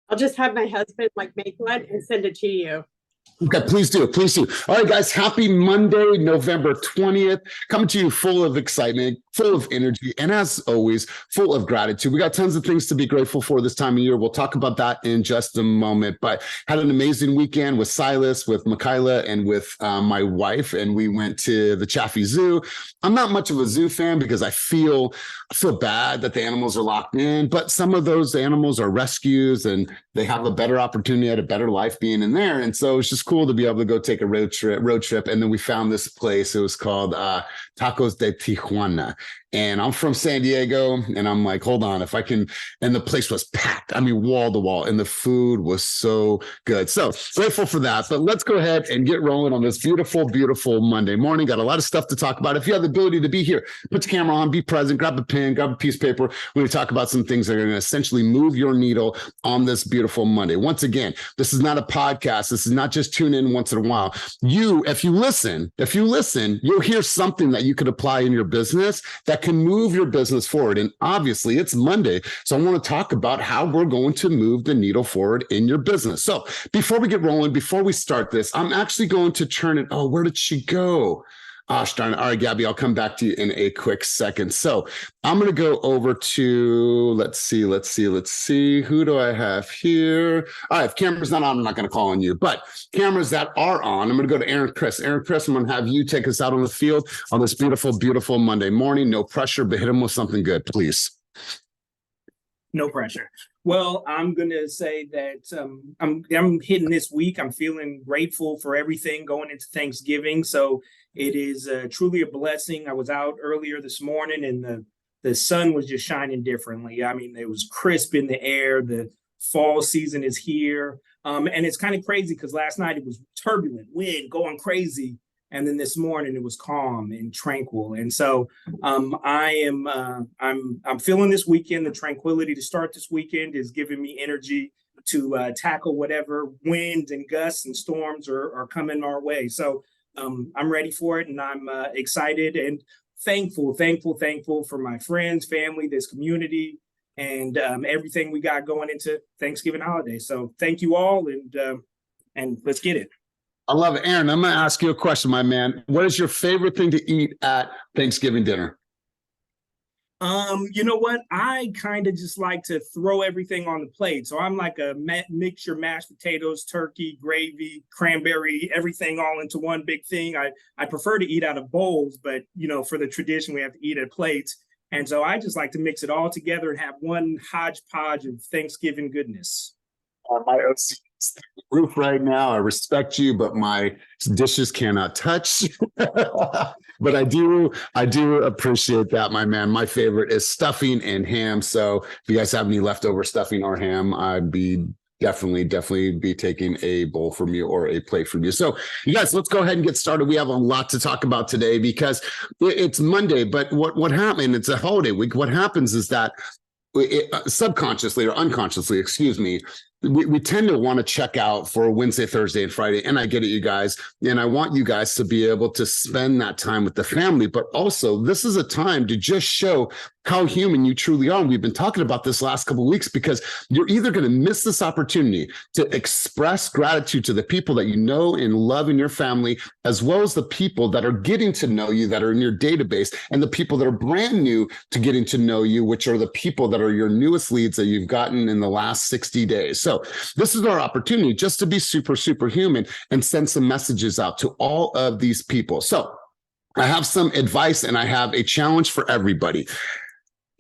I'll just have my husband like make one and send it to you. Okay, please do. Please do. All right, guys, happy Monday, November 20th. Coming to you full of excitement, full of energy, and as always, full of gratitude. We got tons of things to be grateful for this time of year. We'll talk about that in just a moment, but had an amazing weekend with Silas, with Michaela, and with my wife, and we went to the Chaffee Zoo. I'm not much of a zoo fan because I feel bad that the animals are locked in, but some of those animals are rescues and they have a better opportunity at a better life being in there. And so it's just cool to be able to go take a road trip. And then we found this place. It was called Tacos de Tijuana. And I'm from San Diego, and I'm like, hold on, if I can. And the place was packed. I mean, wall to wall, and the food was so good. So grateful for that. But let's go ahead and get rolling on this beautiful, beautiful Monday morning. Got a lot of stuff to talk about. If you have the ability to be here, put your camera on, be present, grab a pen, grab a piece of paper. We're going to talk about some things that are going to essentially move your needle on this beautiful Monday. Once again, this is not a podcast. This is not just tune in once in a while. If you listen, you'll hear something that you could apply in your business that can move your business forward. And obviously it's Monday, so I want to talk about how we're going to move the needle forward in your business. So before we get rolling, before we start this, I'm actually going to turn it. Oh, where did she go? Gosh darn it. All right, Gabby, I'll come back to you in a quick second. So I'm going to go over to, let's see. Who do I have here? All right, if camera's not on, I'm not going to call on you, but cameras that are on, I'm going to go to Aaron Chris. Aaron Chris, I'm going to have you take us out on the field on this beautiful, beautiful Monday morning. No pressure, but hit him with something good, please. No pressure. Well, I'm going to say that I'm hitting this week. I'm feeling grateful for everything going into Thanksgiving. So it is truly a blessing. I was out earlier this morning and the sun was just shining differently. I mean, it was crisp in the air. The fall season is here. And it's kind of crazy because last night it was turbulent, wind going crazy. And then this morning it was calm and tranquil. And so I'm feeling this weekend, the tranquility to start this weekend is giving me energy to tackle whatever winds and gusts and storms are coming our way. So I'm ready for it, and I'm excited and thankful for my friends, family, this community, and everything we got going into Thanksgiving holiday. So thank you all, and let's get it. I love it. Aaron, I'm going to ask you a question, my man. What is your favorite thing to eat at Thanksgiving dinner? You know what? I kind of just like to throw everything on the plate. So I'm like a mixture, mashed potatoes, turkey, gravy, cranberry, everything all into one big thing. I prefer to eat out of bowls, but for the tradition, we have to eat at plates. And so I just like to mix it all together and have one hodgepodge of Thanksgiving goodness. My OC is through the roof right now. I respect you, but my dishes cannot touch. But I do appreciate that, my man. My favorite is stuffing and ham. So if you guys have any leftover stuffing or ham, I'd be definitely be taking a bowl from you or a plate from you. So you guys, let's go ahead and get started. We have a lot to talk about today because it's Monday, but what happened? It's a holiday week. What happens is that subconsciously or unconsciously, excuse me, we tend to want to check out for Wednesday, Thursday, and Friday. And I get it, you guys. And I want you guys to be able to spend that time with the family. But also, this is a time to just show how human you truly are. And we've been talking about this last couple of weeks because you're either going to miss this opportunity to express gratitude to the people that you know and love in your family, as well as the people that are getting to know you, that are in your database, and the people that are brand new to getting to know you, which are the people that are your newest leads that you've gotten in the last 60 days. So this is our opportunity just to be super human and send some messages out to all of these people. So I have some advice and I have a challenge for everybody.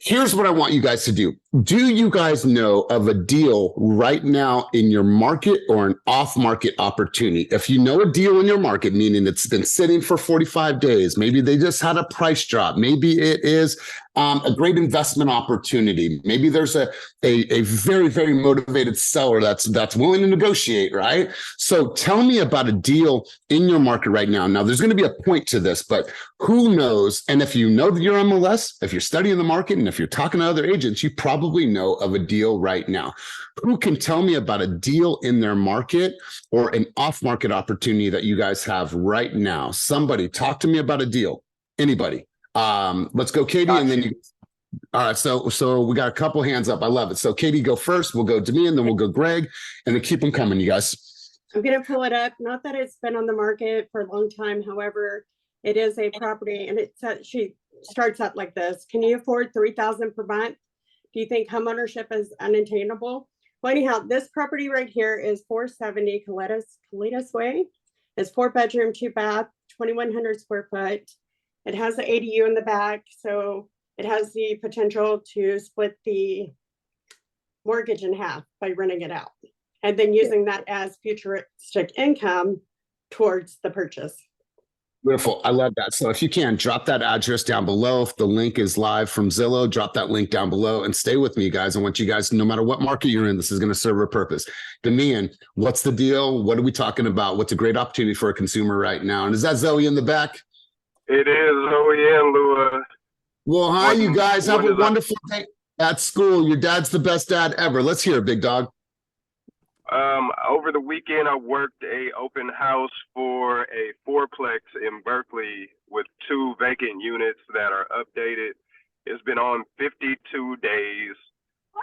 Here's what I want you guys to do. Do you guys know of a deal right now in your market or an off-market opportunity? If you know a deal in your market, meaning it's been sitting for 45 days, maybe they just had a price drop. Maybe it is a great investment opportunity. Maybe there's a very motivated seller that's willing to negotiate, right? So tell me about a deal in your market right now. Now, there's going to be a point to this, but who knows? And if you know your MLS, if you're studying the market, and if you're talking to other agents, you probably know of a deal right now. Who can tell me about a deal in their market or an off-market opportunity that you guys have right now? Somebody talk to me about a deal. Anybody? Let's go, Katie, and then you. All right, so we got a couple hands up. I love it. So Katie, go first. We'll go Demi, and then we'll go Greg, and then keep them coming, you guys. I'm gonna pull it up. Not that it's been on the market for a long time. However, it is a property, and it says she starts up like this. Can you afford 3,000 per month? Do you think homeownership is unattainable? Well, anyhow, this property right here is 470 Caletas Way. It's 4-bedroom, 2-bath, 2,100 square foot. It has the ADU in the back, so it has the potential to split the mortgage in half by renting it out, and then using that as futuristic income towards the purchase. Beautiful. I love that. So if you can, drop that address down below. If the link is live from Zillow, drop that link down below and stay with me, guys. I want you guys, no matter what market you're in, this is going to serve a purpose. Demian, what's the deal? What are we talking about? What's a great opportunity for a consumer right now? And is that Zoe in the back? It is Zoe and Lua. Well, hi, you guys. Have a wonderful day at school. Your dad's the best dad ever. Let's hear it, big dog. Over the weekend, I worked a open house for a fourplex in Berkeley with 2 vacant units that are updated. It's been on 52 days,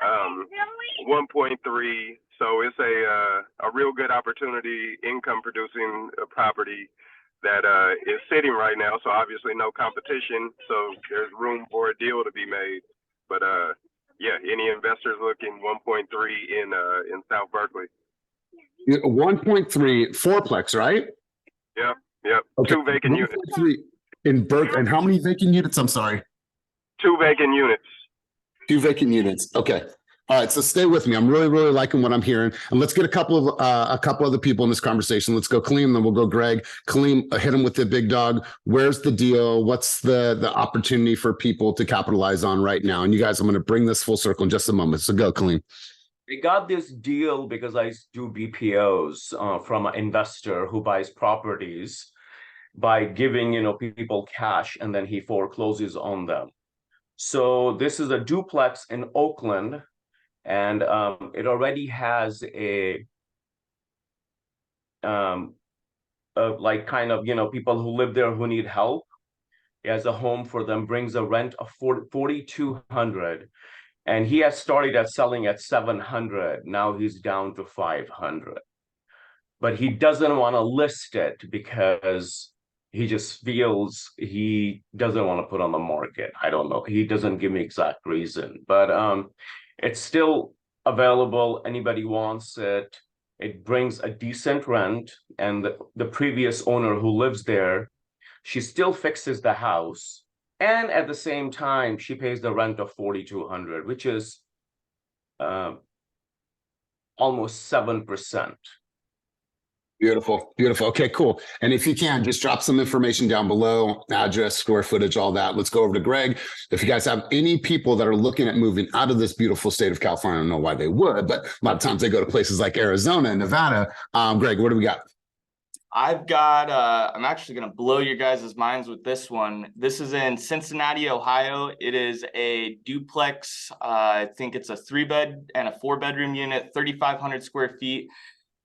1.3. So it's a real good opportunity, income producing property that is sitting right now. So obviously no competition. So there's room for a deal to be made. But yeah, any investors looking, 1.3 in South Berkeley. 1.3 fourplex, right? Yep. Okay. 2 vacant units. In Berkeley. And how many vacant units? I'm sorry. 2 vacant units. 2 vacant units. Okay. All right. So stay with me. I'm really, really liking what I'm hearing. And let's get a couple other people in this conversation. Let's go Kaleem, then we'll go Greg. Kaleem, hit him with the big dog. Where's the deal? What's the opportunity for people to capitalize on right now? And you guys, I'm going to bring this full circle in just a moment. So go, Kaleem. We got this deal because I do BPOs from an investor who buys properties by giving, people cash, and then he forecloses on them. So this is a duplex in Oakland, and it already has people who live there who need help. It has a home for them, brings a rent of $4,200. And he has started at selling at 700. Now he's down to 500. But he doesn't want to list it because he just feels he doesn't want to put on the market. I don't know. He doesn't give me exact reason. But it's still available. Anybody wants it. It brings a decent rent. And the previous owner who lives there, she still fixes the house. And at the same time, she pays the rent of $4,200, which is almost 7%. Beautiful. Okay, cool. And if you can, just drop some information down below, address, square footage, all that. Let's go over to Greg. If you guys have any people that are looking at moving out of this beautiful state of California, I don't know why they would, but a lot of times they go to places like Arizona and Nevada. Greg, what do we got? I've got, I'm actually going to blow your guys' minds with this one. This is in Cincinnati, Ohio. It is a duplex. I think it's a 3-bed and a 4-bedroom unit, 3,500 square feet,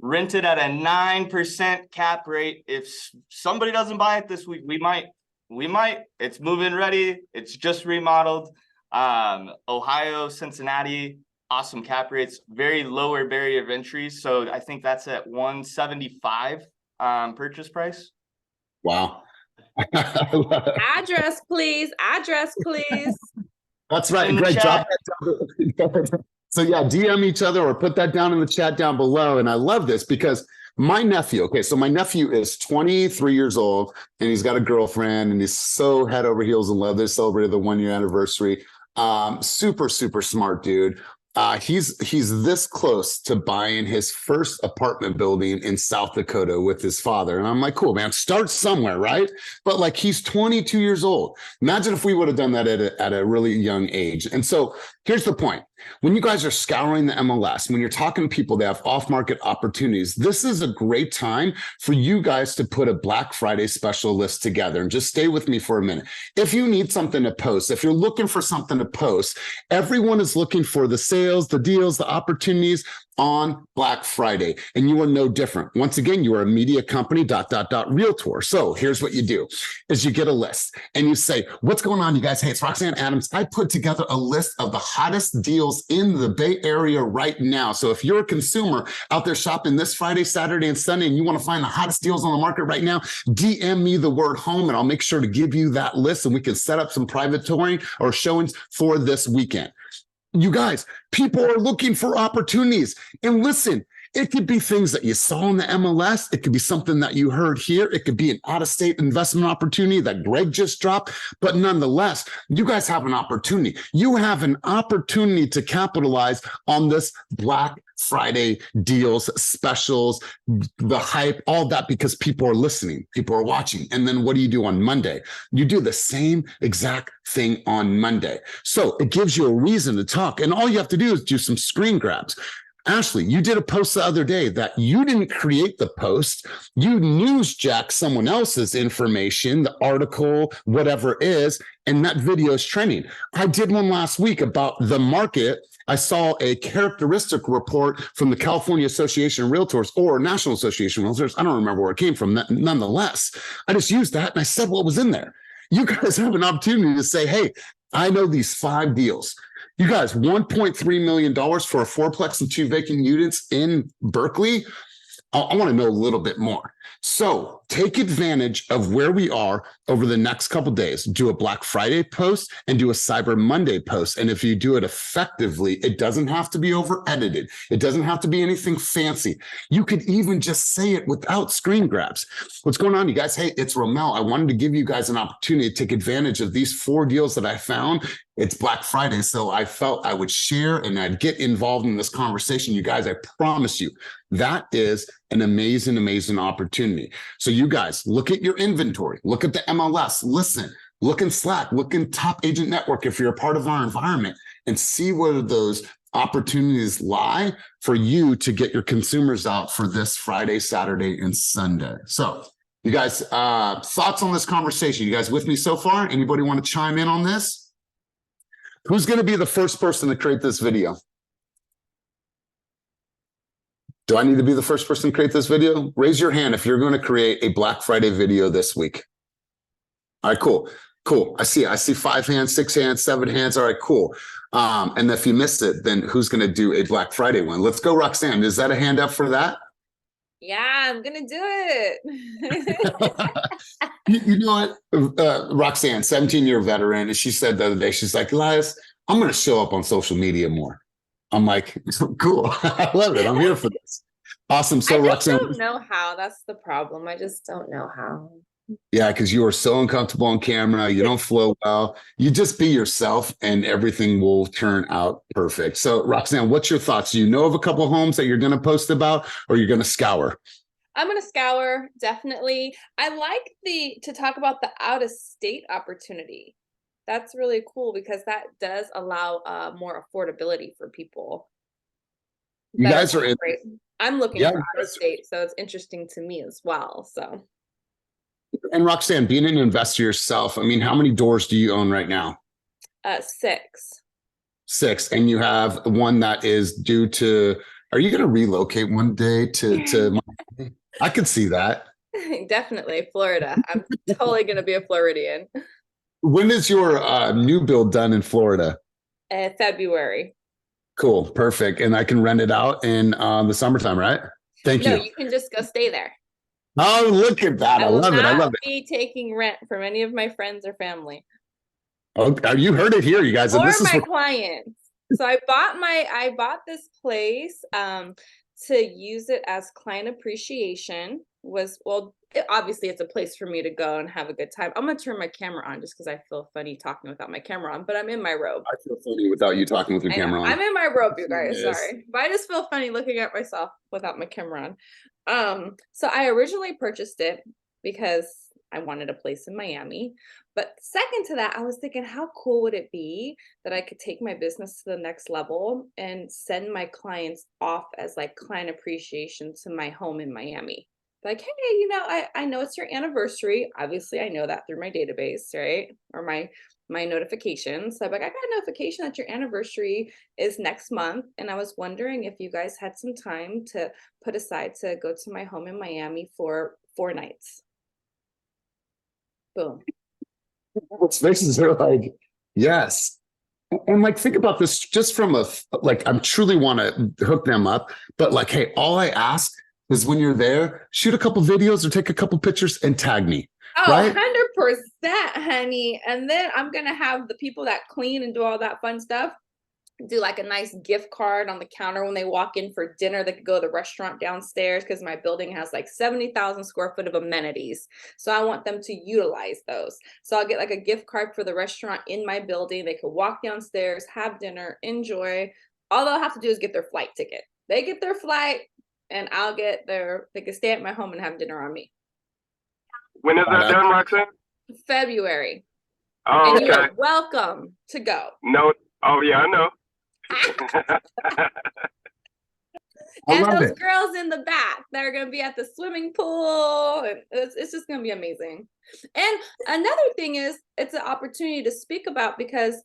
rented at a 9% cap rate. If somebody doesn't buy it this week, we might. It's move-in ready. It's just remodeled. Ohio, Cincinnati, awesome cap rates, very lower barrier of entry. So I think that's at 175. Purchase price. Wow. Address, please. That's right. Greg, drop that down. So yeah, DM each other or put that down in the chat down below. And I love this because my nephew, so my nephew is 23 years old and he's got a girlfriend and he's so head over heels in love. They celebrated the 1-year anniversary. Super, super smart dude. He's this close to buying his first apartment building in South Dakota with his father. And I'm like, cool, man, start somewhere, right? But like, he's 22 years old. Imagine if we would have done that at a really young age. And so here's the point. When you guys are scouring the MLS, when you're talking to people that have off-market opportunities, this is a great time for you guys to put a Black Friday special list together. And just stay with me for a minute. If you need something to post, if you're looking for something to post, everyone is looking for the sales, the deals, the opportunities on Black Friday, and you are no different. Once again, you are a media company, realtor. So here's what you do is you get a list and you say, what's going on, you guys? Hey, it's Roxanne Adams. I put together a list of the hottest deals in the Bay Area right now. So if you're a consumer out there shopping this Friday, Saturday, and Sunday, and you want to find the hottest deals on the market right now, DM me the word home and I'll make sure to give you that list and we can set up some private touring or showings for this weekend. You guys, people are looking for opportunities. And listen, it could be things that you saw in the MLS. It could be something that you heard here. It could be an out-of-state investment opportunity that Greg just dropped. But nonetheless, you guys have an opportunity. You have an opportunity to capitalize on this Black Friday deals, specials, the hype, all that, because people are listening, people are watching. And then what do you do on Monday? You do the same exact thing on Monday. So it gives you a reason to talk. And all you have to do is do some screen grabs. Ashley, you did a post the other day that you didn't create the post. You newsjacked someone else's information, the article, whatever it is, and that video is trending. I did one last week about the market. I saw a characteristic report from the California Association of Realtors or National Association of Realtors. I don't remember where it came from. Nonetheless, I just used that and I said what was in there. You guys have an opportunity to say, hey, I know these 5 deals. You guys, $1.3 million for a 4-plex and 2 vacant units in Berkeley. I want to know a little bit more. So take advantage of where we are over the next couple of days. Do a Black Friday post and do a Cyber Monday post. And if you do it effectively, it doesn't have to be over edited. It doesn't have to be anything fancy. You could even just say it without screen grabs. What's going on, you guys? Hey, it's Romel. I wanted to give you guys an opportunity to take advantage of these 4 deals that I found. It's Black Friday, so I felt I would share and I'd get involved in this conversation. You guys, I promise you, that is an amazing, amazing opportunity. So you guys, look at your inventory, look at the MLS, listen, look in Slack, look in Top Agent Network if you're a part of our environment, and see where those opportunities lie for you to get your consumers out for this Friday, Saturday, and Sunday. So you guys, thoughts on this conversation? You guys with me so far? Anybody want to chime in on this? Who's going to be the first person to create this video? Do I need to be the first person to create this video? Raise your hand if you're going to create a Black Friday video this week. All right, cool. Cool. I see 5 hands, 6 hands, 7 hands. All right, cool. And if you missed it, then who's going to do a Black Friday one? Let's go, Roxanne. Is that a hand up for that? Yeah, I'm gonna do it. You know what, Roxanne, 17-year veteran, and she said the other day, she's like, Elias, I'm going to show up on social media more. I'm like, cool. I love it. I'm here for this. Awesome. So I just Roxanne, don't know how. That's the problem. I just don't know how. yeah, because you are so uncomfortable on camera. You don't flow well. You just be yourself and everything will turn out perfect. So Roxanne, what's your thoughts? Do you know of a couple of homes that you're going to post about or you're going to scour? I'm gonna scour, definitely. I like to talk about the out-of-state opportunity. That's really cool because that does allow more affordability for people. You guys are in. Great. I'm looking Yeah, for out-of-state, so it's interesting to me as well. So. And Roxanne, being an investor yourself, I mean, how many doors do you own right now? 6. 6. And you have one that is due to, are you going to relocate one day to Miami? I could see that. Definitely Florida. I'm totally going to be a Floridian. When is your new build done in Florida? February. Cool. Perfect. And I can rent it out in the summertime, right? Thank you. No, you can just go stay there. Oh, look at that. I love it. I love it. Be taking rent from any of my friends or family. Oh, you heard it here, you guys. Or this my is clients. So I bought this place to use it as client appreciation. Obviously it's a place for me to go and have a good time. I'm gonna turn my camera on just because I feel funny talking without my camera on, but I'm in my robe. I feel funny without you talking with your camera on. I'm in my robe, you guys. Yes. Sorry, but I just feel funny looking at myself without my camera on. So I originally purchased it because I wanted a place in Miami. But second to that, I was thinking, how cool would it be that I could take my business to the next level and send my clients off as like client appreciation to my home in Miami? Like, hey, you know, I know it's your anniversary. Obviously, I know that through my database, right? Or my notifications. So I'm like, I got a notification that your anniversary is next month. And I was wondering if you guys had some time to put aside to go to my home in Miami for 4 nights. Boom. What's faces are like, yes. And like, think about this just from like, I truly want to hook them up, but like, hey, all I ask is when you're there, shoot a couple videos or take a couple pictures and tag me. Oh, Right? 100%, honey. And then I'm going to have the people that clean and do all that fun stuff do like a nice gift card on the counter when they walk in for dinner. They could go to the restaurant downstairs because my building has like 70,000 square foot of amenities. So I want them to utilize those. So I'll get like a gift card for the restaurant in my building. They could walk downstairs, have dinner, enjoy. All they'll have to do is get their flight ticket. They get their flight and I'll get they can stay at my home and have dinner on me. When is that done, Roxanne? February. Oh, And you okay. are welcome to go. No. Oh, yeah, I know. And those girls in the back that are going to be at the swimming pool. And it's just going to be amazing. And another thing is, it's an opportunity to speak about because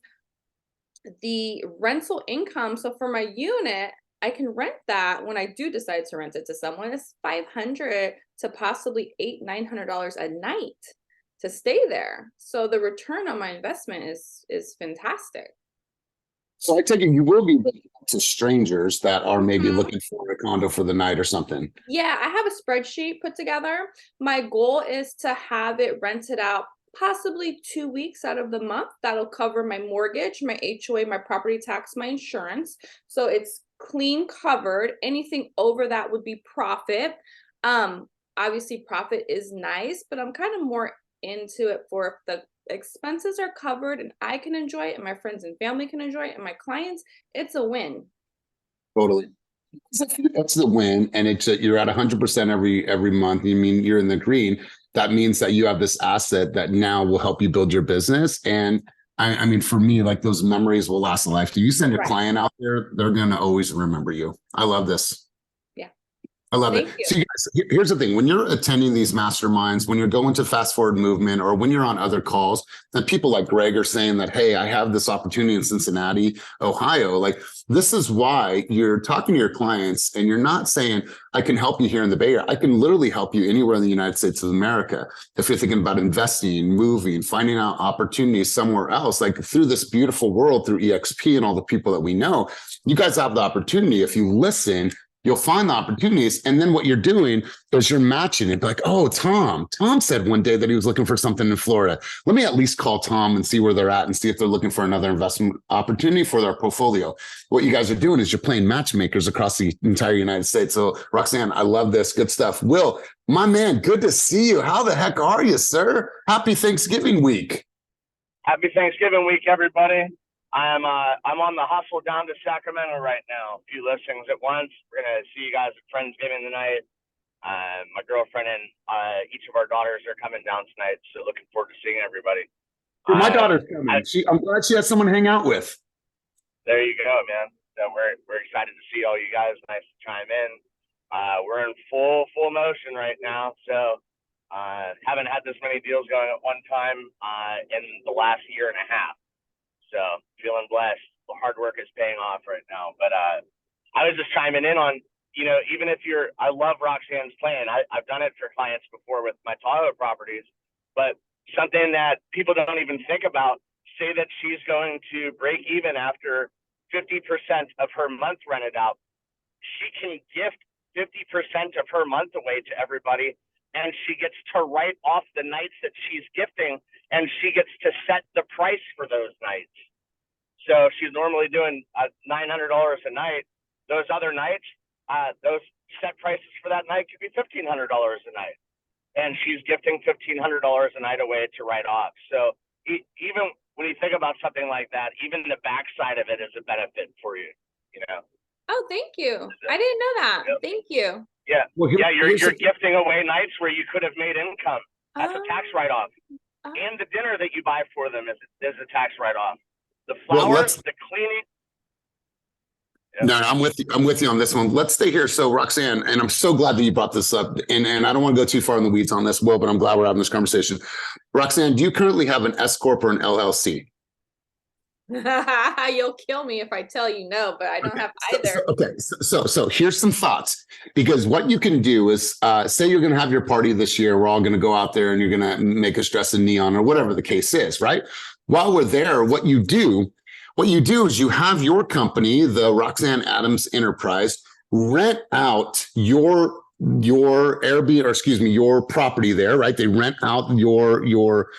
the rental income. So for my unit, I can rent that when I do decide to rent it to someone. It's $500 to possibly $800-900 a night to stay there. So the return on my investment is fantastic. So I take it you will be renting to strangers that are maybe looking for a condo for the night or something. Yeah, I have a spreadsheet put together. My goal is to have it rented out possibly 2 weeks out of the month. That'll cover my mortgage, my HOA, my property tax, my insurance. So it's clean covered. Anything over that would be profit. Obviously profit is nice, but I'm kind of more into it for if the expenses are covered and I can enjoy it and my friends and family can enjoy it and my clients, it's a win. Totally. That's the win. And it's you're at 100% every month. You mean you're in the green. That means that you have this asset that now will help you build your business. And I mean, for me, like those memories will last a lifetime. You send a client out there, they're going to always remember you. I love this. I love it. So you guys, here's the thing. When you're attending these masterminds, when you're going to Fast Forward Movement, or when you're on other calls, and people like Greg are saying that, hey, I have this opportunity in Cincinnati, Ohio. Like, this is why you're talking to your clients and you're not saying, I can help you here in the Bay Area. I can literally help you anywhere in the United States of America. If you're thinking about investing, moving, finding out opportunities somewhere else, like through this beautiful world, through EXP and all the people that we know, you guys have the opportunity. If you listen, you'll find the opportunities. And then what you're doing is you're matching it. Like, oh, Tom said one day that he was looking for something in Florida. Let me at least call Tom and see where they're at and see if they're looking for another investment opportunity for their portfolio. What you guys are doing is you're playing matchmakers across the entire United States. So Roxanne, I love this. Good stuff. Will, my man, good to see you. How the heck are you, sir? Happy Thanksgiving week. Happy Thanksgiving week, everybody. I'm on the hustle down to Sacramento right now. A few listings at once. We're gonna see you guys at Friendsgiving tonight. My girlfriend and each of our daughters are coming down tonight, so looking forward to seeing everybody. My daughter's coming. I'm glad she has someone to hang out with. There you go, man. So we're excited to see all you guys. Nice to chime in. We're in full motion right now. So haven't had this many deals going at one time in the last year and a half. So feeling blessed. The hard work is paying off right now. But I was just chiming in on, even if I love Roxanne's plan. I've done it for clients before with my Tahoe properties, but something that people don't even think about, say that she's going to break even after 50% of her month rented out. She can gift 50% of her month away to everybody, and she gets to write off the nights that she's gifting, and she gets to set the price for those nights. So she's normally doing $900 a night. Those other nights, those set prices for that night could be $1,500 a night. And she's gifting $1,500 a night away to write off. So even when you think about something like that, even the backside of it is a benefit for you, Oh, thank you. I didn't know that. Yep. Thank you. Yeah. Well, You're gifting away nights where you could have made income. That's a tax write-off. Oh. And the dinner that you buy for them is a tax write-off. The flowers, the cleaning. No, I'm with you. I'm with you on this one. Let's stay here. So Roxanne, and I'm so glad that you brought this up. And I don't want to go too far in the weeds on this, Will, but I'm glad we're having this conversation. Roxanne, do you currently have an S corp or an LLC? You'll kill me if I tell you no, but I don't have either. So here's some thoughts, because what you can do is say you're going to have your party this year. We're all going to go out there and you're going to make us dress in neon or whatever the case is, right? While we're there, what you do is you have your company, the Roxanne Adams Enterprise, rent out your Airbnb, or excuse me, your property there, right? They rent out your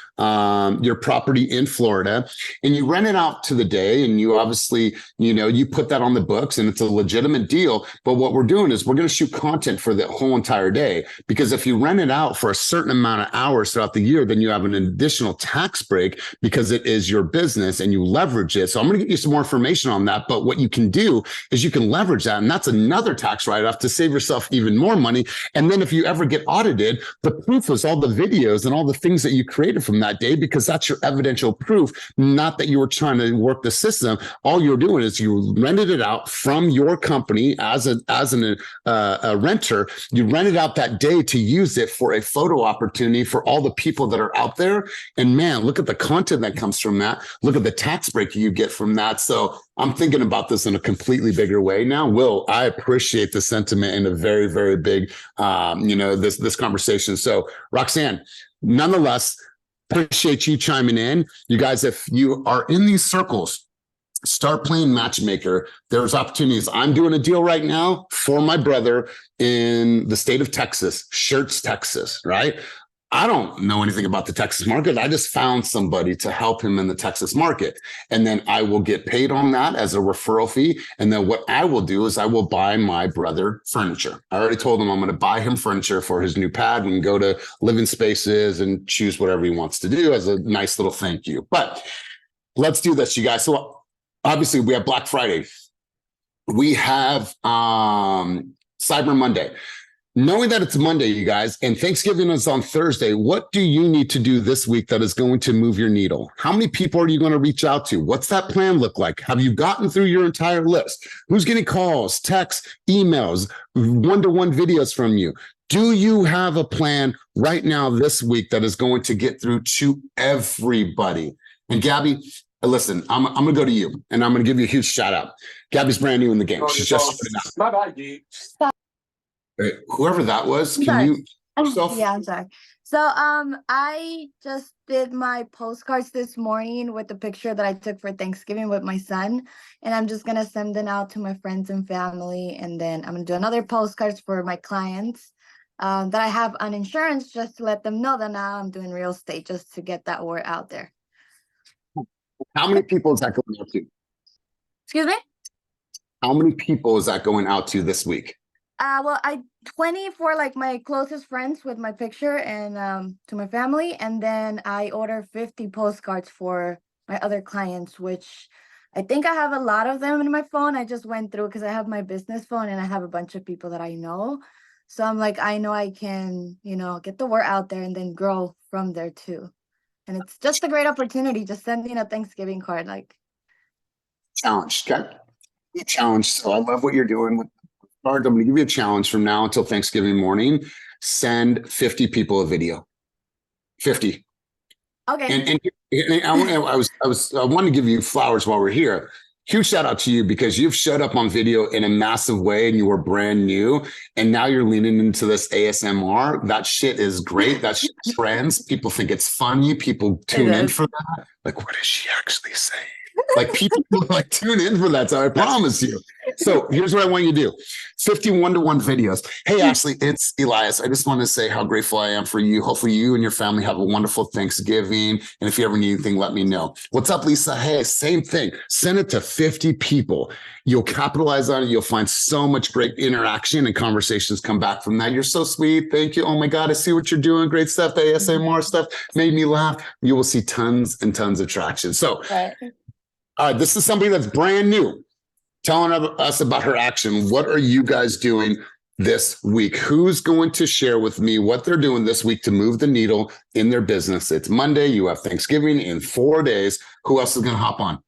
property in Florida, and you rent it out to the day, and you obviously, you put that on the books, and it's a legitimate deal. But what we're doing is we're going to shoot content for the whole entire day, because if you rent it out for a certain amount of hours throughout the year, then you have an additional tax break because it is your business and you leverage it. So I'm going to get you some more information on that. But what you can do is you can leverage that, and that's another tax write-off to save yourself even more money. And then if you ever get audited, the proof is all the videos and all the things that you created from that day, because that's your evidential proof, not that you were trying to work the system. All you're doing is you rented it out from your company as a renter. You rented out that day to use it for a photo opportunity for all the people that are out there. And man, look at the content that comes from that. Look at the tax break you get from that. So I'm thinking about this in a completely bigger way now. Will, I appreciate the sentiment in a very, very big, this conversation. So Roxanne, nonetheless, appreciate you chiming in. You guys, if you are in these circles, start playing matchmaker. There's opportunities. I'm doing a deal right now for my brother in the state of Texas, Shirts, Texas, right? I don't know anything about the Texas market. I just found somebody to help him in the Texas market. And then I will get paid on that as a referral fee. And then what I will do is I will buy my brother furniture. I already told him I'm going to buy him furniture for his new pad and go to Living Spaces and choose whatever he wants to do as a nice little thank you. But let's do this, you guys. So obviously we have Black Friday. We have Cyber Monday. Knowing that it's Monday, you guys, and Thanksgiving is on Thursday, what do you need to do this week that is going to move your needle? How many people are you going to reach out to? What's that plan look like? Have you gotten through your entire list? Who's getting calls, texts, emails, one-to-one videos from you? Do you have a plan right now this week that is going to get through to everybody? And Gabby, listen, I'm going to go to you, and I'm going to give you a huge shout out. Gabby's brand new in the game. She's just starting out. Bye-bye, dude. Whoever that was, can you yourself? Yeah, I'm sorry. So I just did my postcards this morning with the picture that I took for Thanksgiving with my son, and I'm just gonna send them out to my friends and family, and then I'm gonna do another postcards for my clients that I have on insurance, just to let them know that now I'm doing real estate, just to get that word out there. How many people is that going out to? Excuse me? How many people is that going out to this week? Well, 20 for like my closest friends with my picture, and to my family, and then I order 50 postcards for my other clients, which I think I have a lot of them in my phone. I just went through because I have my business phone and I have a bunch of people that I know. So I'm like, I know I can, get the word out there and then grow from there too. And it's just a great opportunity, just sending a Thanksgiving card, like. Challenge, okay? Challenge. So I love what you're doing with cards. I'm going to give you a challenge from now until Thanksgiving morning. Send 50 people a video. 50. Okay. And I want to give you flowers while we're here. Huge shout out to you, because you've showed up on video in a massive way and you were brand new. And now you're leaning into this ASMR. That shit is great. That shit trends. People think it's funny. People tune in for that. Like, what is she actually saying? Like, people like tune in for that. So I promise you. So here's what I want you to do. 50 one-to-one videos. Hey, Ashley, it's Elias. I just want to say how grateful I am for you. Hopefully you and your family have a wonderful Thanksgiving. And if you ever need anything, let me know. What's up, Lisa? Hey, same thing. Send it to 50 people. You'll capitalize on it. You'll find so much great interaction and conversations come back from that. You're so sweet. Thank you. Oh my God, I see what you're doing. Great stuff. The ASMR stuff made me laugh. You will see tons and tons of traction. So this is somebody that's brand new, telling us about her action. What are you guys doing this week? Who's going to share with me what they're doing this week to move the needle in their business? It's Monday. You have Thanksgiving in 4 days. Who else is going to hop on?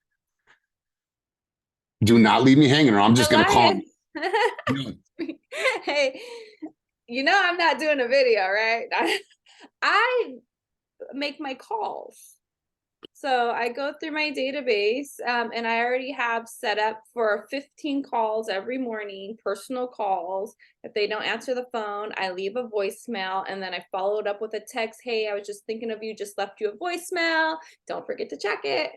Do not leave me hanging, or I'm just going to call him. Elias. Hey, you know I'm not doing a video, right? I make my calls. So I go through my database, and I already have set up for 15 calls every morning, personal calls. If they don't answer the phone, I leave a voicemail, and then I follow it up with a text. Hey, I was just thinking of you, just left you a voicemail. Don't forget to check it,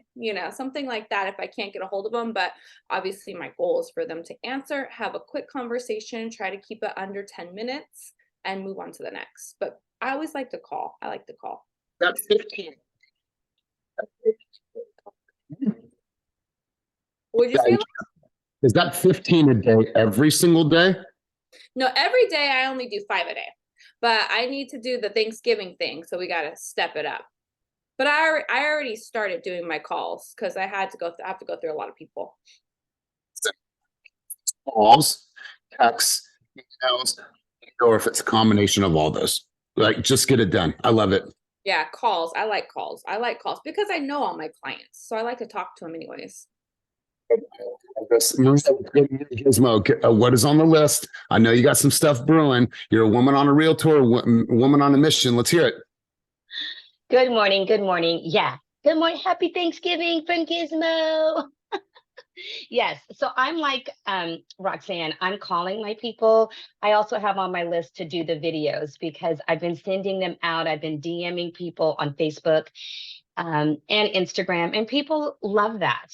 something like that if I can't get a hold of them. But obviously my goal is for them to answer, have a quick conversation, try to keep it under 10 minutes and move on to the next. But I always like to call. I like to call. That's 15. Would you say? Is that 15 a day every single day? No, every day I only do 5 a day, but I need to do the Thanksgiving thing, so we got to step it up. But I already started doing my calls because I have to go through a lot of people. Calls, texts, emails, or if it's a combination of all those. Like, just get it done. I love it. Yeah, calls. I like calls. I like calls because I know all my clients, so I like to talk to them anyways. Gizmo, what is on the list? I know you got some stuff brewing. You're a woman on a realtor, woman on a mission. Let's hear it. Good morning. Good morning. Yeah. Good morning. Happy Thanksgiving from Gizmo. Yes. So I'm like Roxanne, I'm calling my people. I also have on my list to do the videos because I've been sending them out. I've been DMing people on Facebook and Instagram, and people love that.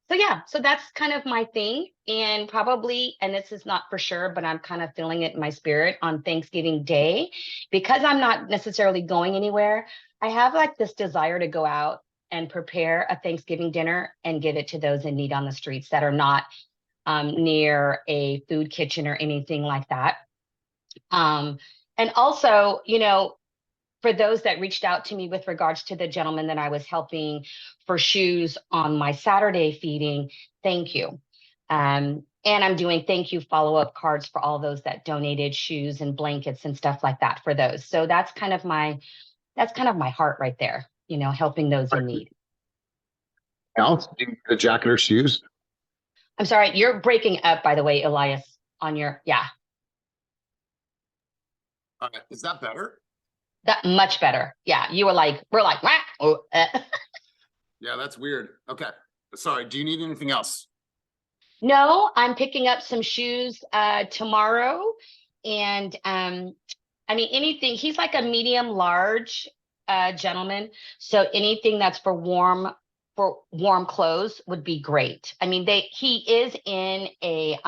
So yeah, so that's kind of my thing. And probably, and this is not for sure, but I'm kind of feeling it in my spirit on Thanksgiving Day, because I'm not necessarily going anywhere. I have like this desire to go out and prepare a Thanksgiving dinner and give it to those in need on the streets that are not near a food kitchen or anything like that. And also, for those that reached out to me with regards to the gentleman that I was helping for shoes on my Saturday feeding, thank you. And I'm doing thank you follow-up cards for all those that donated shoes and blankets and stuff like that for those. So that's kind of my heart right there, helping those in need. Else, do you need a jacket or shoes? I'm sorry, you're breaking up, by the way, Elias, on your, yeah. Is that better? That much better. Yeah, we're like, wah, oh, Yeah, that's weird. Okay. Sorry, do you need anything else? No, I'm picking up some shoes tomorrow. And anything, he's like a medium large gentleman. So anything that's for warm clothes would be great. He is in a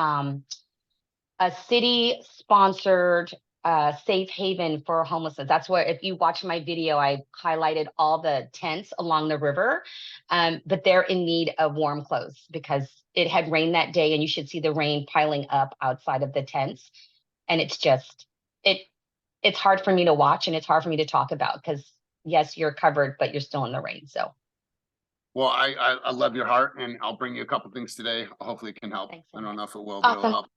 city sponsored safe haven for homelessness. That's where, if you watch my video, I highlighted all the tents along the river, but they're in need of warm clothes because it had rained that day, and you should see the rain piling up outside of the tents. And it's just, it's hard for me to watch, and it's hard for me to talk about because yes, you're covered, but you're still in the rain. So. Well, I love your heart, and I'll bring you a couple things today. Hopefully it can help. Thanks. I don't know if it will, but Awesome. it'll help.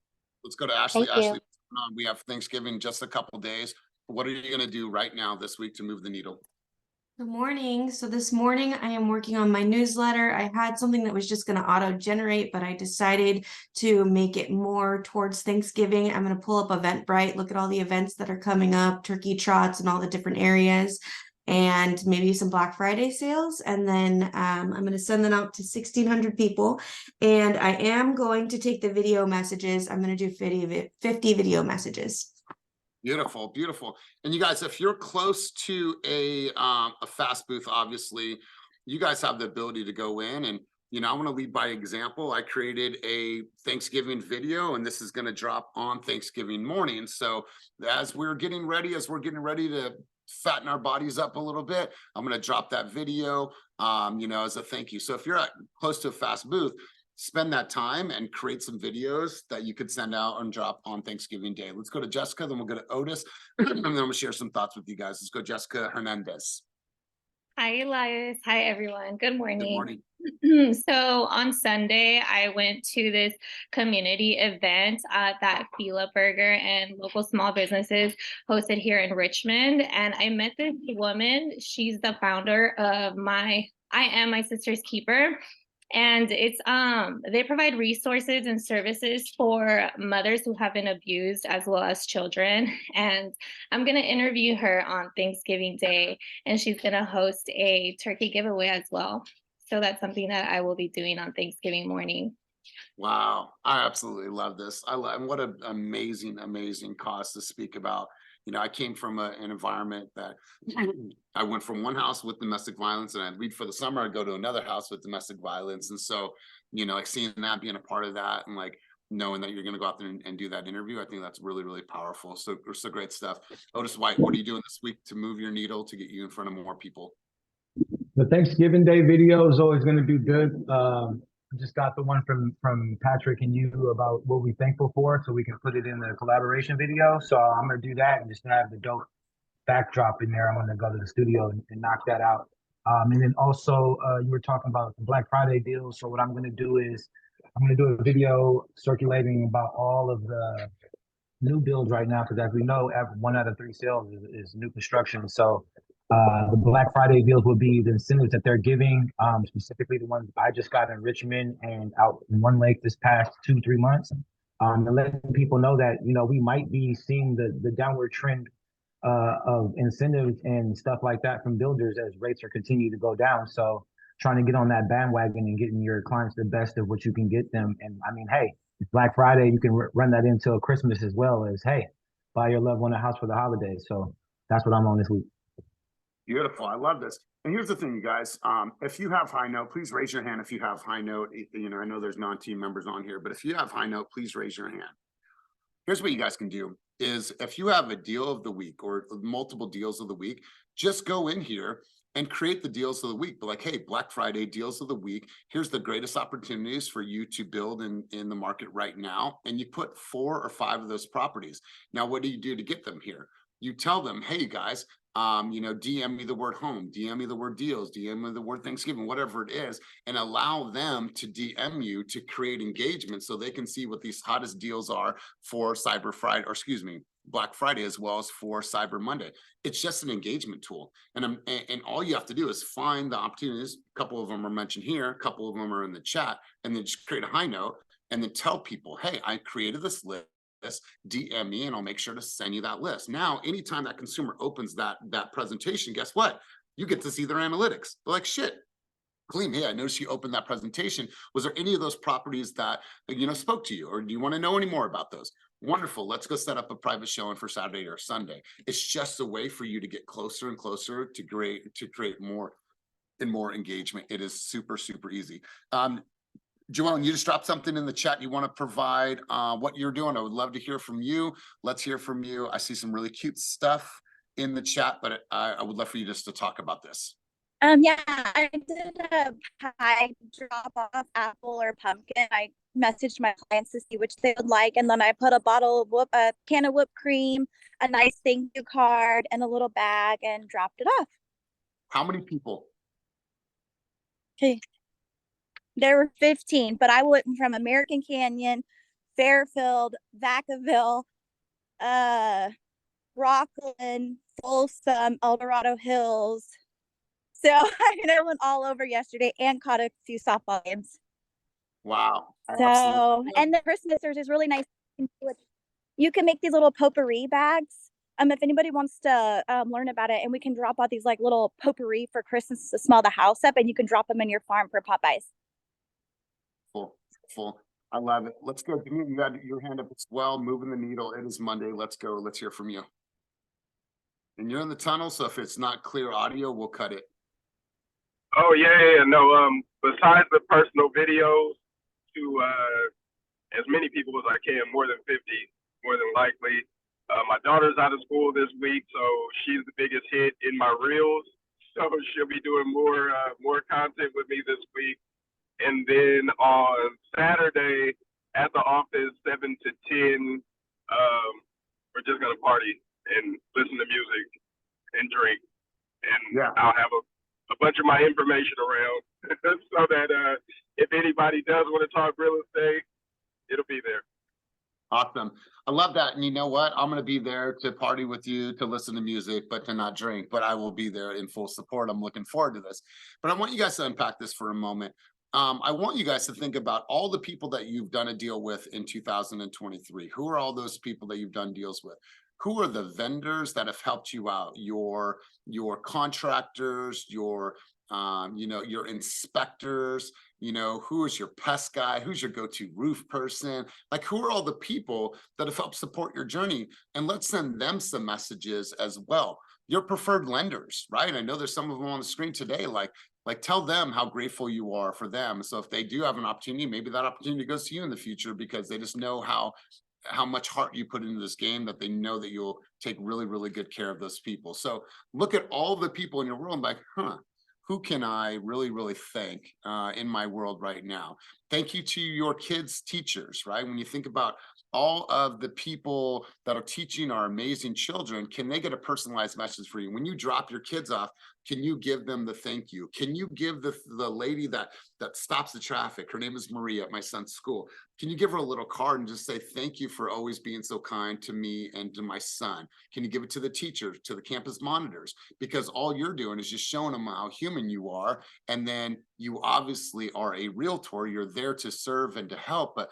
Let's go to Ashley. Thank you. Ashley, we have Thanksgiving just a couple days. What are you going to do right now this week to move the needle? Good morning. So this morning I am working on my newsletter. I had something that was just going to auto generate, but I decided to make it more towards Thanksgiving. I'm going to pull up Eventbrite, look at all the events that are coming up, turkey trots and all the different areas, and maybe some Black Friday sales. And then I'm going to send them out to 1,600 people. And I am going to take the video messages. I'm going to do 50 video messages. Beautiful, beautiful. And you guys, if you're close to a fast booth, obviously, you guys have the ability to go in and, I want to lead by example. I created a Thanksgiving video, and this is going to drop on Thanksgiving morning. So as we're getting ready to fatten our bodies up a little bit, I'm going to drop that video, as a thank you. So if you're close to a fast booth, spend that time and create some videos that you could send out and drop on Thanksgiving Day. Let's go to Jessica, then we'll go to Otis, and then we'll share some thoughts with you guys. Let's go, Jessica Hernandez. Hi, Elias. Hi, everyone. Good morning. Good morning. So on Sunday, I went to this community event that Fila Burger and local small businesses hosted here in Richmond. And I met this woman. She's the founder of I Am My Sister's Keeper. And it's they provide resources and services for mothers who have been abused as well as children. And I'm gonna interview her on Thanksgiving Day, and she's gonna host a turkey giveaway as well. So that's something that I will be doing on Thanksgiving morning. Wow, I absolutely love this. I love, and what an amazing, amazing cause to speak about. You know, I came from an environment that I went from one house with domestic violence, and I'd leave for the summer. I'd go to another house with domestic violence, and so, you know, like seeing that, being a part of that, and like knowing that you're going to go out there and do that interview, I think that's really, really powerful. So great stuff. Otis White, what are you doing this week to move your needle to get you in front of more people? The Thanksgiving Day video is always going to do good. Just got the one from Patrick and you about what we're thankful for, so we can put it in the collaboration video. So I'm going to do that and just have the dope backdrop in there. I'm going to go to the studio and knock that out. And then also, you were talking about the Black Friday deals. So what I'm going to do is I'm going to do a video circulating about all of the new builds right now, because as we know, 1 out of 3 sales is new construction. So the Black Friday deals will be the incentives that they're giving, specifically the ones I just got in Richmond and out in One Lake this past 2-3 months. And letting people know that, you know, we might be seeing the downward trend of incentives and stuff like that from builders as rates are continuing to go down. So trying to get on that bandwagon and getting your clients the best of what you can get them. And I mean, hey, it's Black Friday, you can run that into a Christmas as well as, hey, buy your loved one a house for the holidays. So that's what I'm on this week. Beautiful. I love this. And here's the thing, you guys. If you have high note, please raise your hand. If you have high note, you know, I know there's non-team members on here, but if you have high note, please raise your hand. Here's what you guys can do is if you have a deal of the week or multiple deals of the week, just go in here and create the deals of the week. But like, hey, Black Friday deals of the week. Here's the greatest opportunities for you to build in the market right now. And you put 4 or 5 of those properties. Now, what do you do to get them here? You tell them, hey guys, you know, DM me the word home, DM me the word deals, DM me the word Thanksgiving, whatever it is, and allow them to DM you to create engagement so they can see what these hottest deals are for Cyber Friday, or excuse me, Black Friday, as well as for Cyber Monday. It's just an engagement tool. And all you have to do is find the opportunities. A couple of them are mentioned here, a couple of them are in the chat, and then just create a high note and then tell people, hey, I created this list. DM me and I'll make sure to send you that list. Now, anytime that consumer opens that presentation, guess what? You get to see their analytics. They're like, shit, Colleen, hey, I noticed you opened that presentation. Was there any of those properties that, you know, spoke to you, or do you want to know any more about those? Wonderful. Let's go set up a private showing for Saturday or Sunday. It's just a way for you to get closer and closer to create more and more engagement. It is super, super easy. Joellen, you just dropped something in the chat you want to provide what you're doing. I would love to hear from you. Let's hear from you. I see some really cute stuff in the chat, but I would love for you just to talk about this. Yeah, I did a pie drop off apple or pumpkin. I messaged my clients to see which they would like, and then I put a can of whipped cream, a nice thank you card, and a little bag, and dropped it off. How many people? Okay. There were 15, but I went from American Canyon, Fairfield, Vacaville, Rockland, Folsom, El Dorado Hills. So I went all over yesterday and caught a few softball games. Wow. So, and the Christmas is really nice. You can make these little potpourri bags. If anybody wants to learn about it, and we can drop out these like little potpourri for Christmas to smell the house up, and you can drop them in your farm for Popeyes. Full. I love it. Let's go. You got your hand up as well, moving the needle. It is Monday. Let's go. Let's hear from you. And you're in the tunnel, so if it's not clear audio, we'll cut it. Oh yeah. No. Besides the personal videos, to as many people as I can, more than 50, more than likely. My daughter's out of school this week, so she's the biggest hit in my reels. So she'll be doing more content with me this week. And then on Saturday at the office, 7 to 10, we're just gonna party and listen to music and drink. And I'll have a bunch of my information around so that if anybody does want to talk real estate, it'll be there. Awesome. I love that. And you know what? I'm going to be there to party with you, to listen to music, but to not drink. But I will be there in full support. I'm looking forward to this. But I want you guys to unpack this for a moment. I want you guys to think about all the people that you've done a deal with in 2023. Who are all those people that you've done deals with? Who are the vendors that have helped you out? Your contractors, your your inspectors, who is your pest guy? Who's your go-to roof person? Like, who are all the people that have helped support your journey? And let's send them some messages as well. Your preferred lenders, right? I know there's some of them on the screen today, like tell them how grateful you are for them. So if they do have an opportunity, maybe that opportunity goes to you in the future because they just know how much heart you put into this game, that they know that you'll take really, really good care of those people. So look at all the people in your world and like, who can I really, really thank in my world right now? Thank you to your kids' teachers, right? When you think about all of the people that are teaching our amazing children, can they get a personalized message for you? When you drop your kids off, can you give them the thank you? Can you give the lady that stops the traffic? Her name is Maria at my son's school. Can you give her a little card and just say, thank you for always being so kind to me and to my son? Can you give it to the teachers, to the campus monitors? Because all you're doing is just showing them how human you are. And then you obviously are a realtor. You're there to serve and to help, but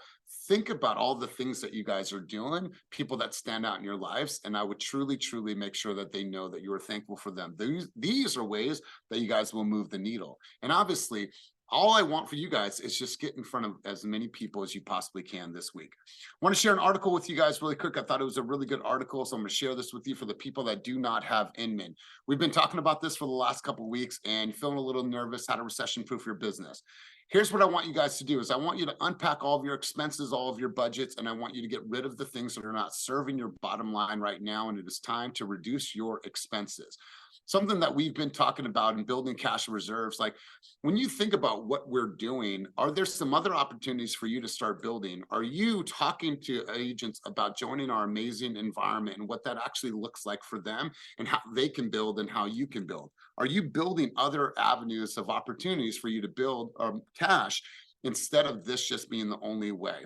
think about all the things that you guys are doing, people that stand out in your lives, and I would truly, truly make sure that they know that you are thankful for them. These are ways that you guys will move the needle. And obviously, all I want for you guys is just get in front of as many people as you possibly can this week. I want to share an article with you guys really quick. I thought it was a really good article, so I'm going to share this with you for the people that do not have Inman. We've been talking about this for the last couple of weeks and feeling a little nervous how to recession-proof your business. Here's what I want you guys to do is I want you to unpack all of your expenses, all of your budgets, and I want you to get rid of the things that are not serving your bottom line right now, and it is time to reduce your expenses. Something that we've been talking about in building cash reserves, like when you think about what we're doing, are there some other opportunities for you to start building? Are you talking to agents about joining our amazing environment and what that actually looks like for them and how they can build and how you can build? Are you building other avenues of opportunities for you to build cash instead of this just being the only way?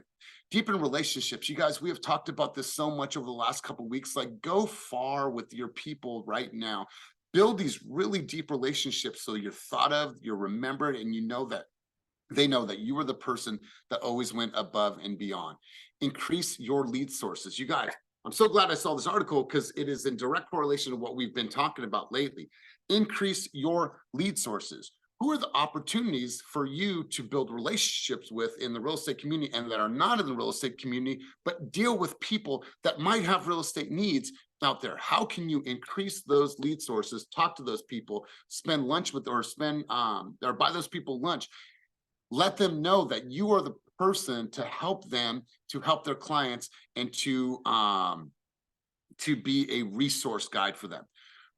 Deepen relationships. You guys, we have talked about this so much over the last couple of weeks. Like, go far with your people right now. Build these really deep relationships so you're thought of, you're remembered, and you know that they know that you are the person that always went above and beyond. Increase your lead sources. You guys, I'm so glad I saw this article because it is in direct correlation to what we've been talking about lately. Increase your lead sources. Who are the opportunities for you to build relationships with in the real estate community and that are not in the real estate community, but deal with people that might have real estate needs out there? How can you increase those lead sources, talk to those people, spend lunch with, or buy those people lunch? Let them know that you are the person to help them, to help their clients, and to be a resource guide for them.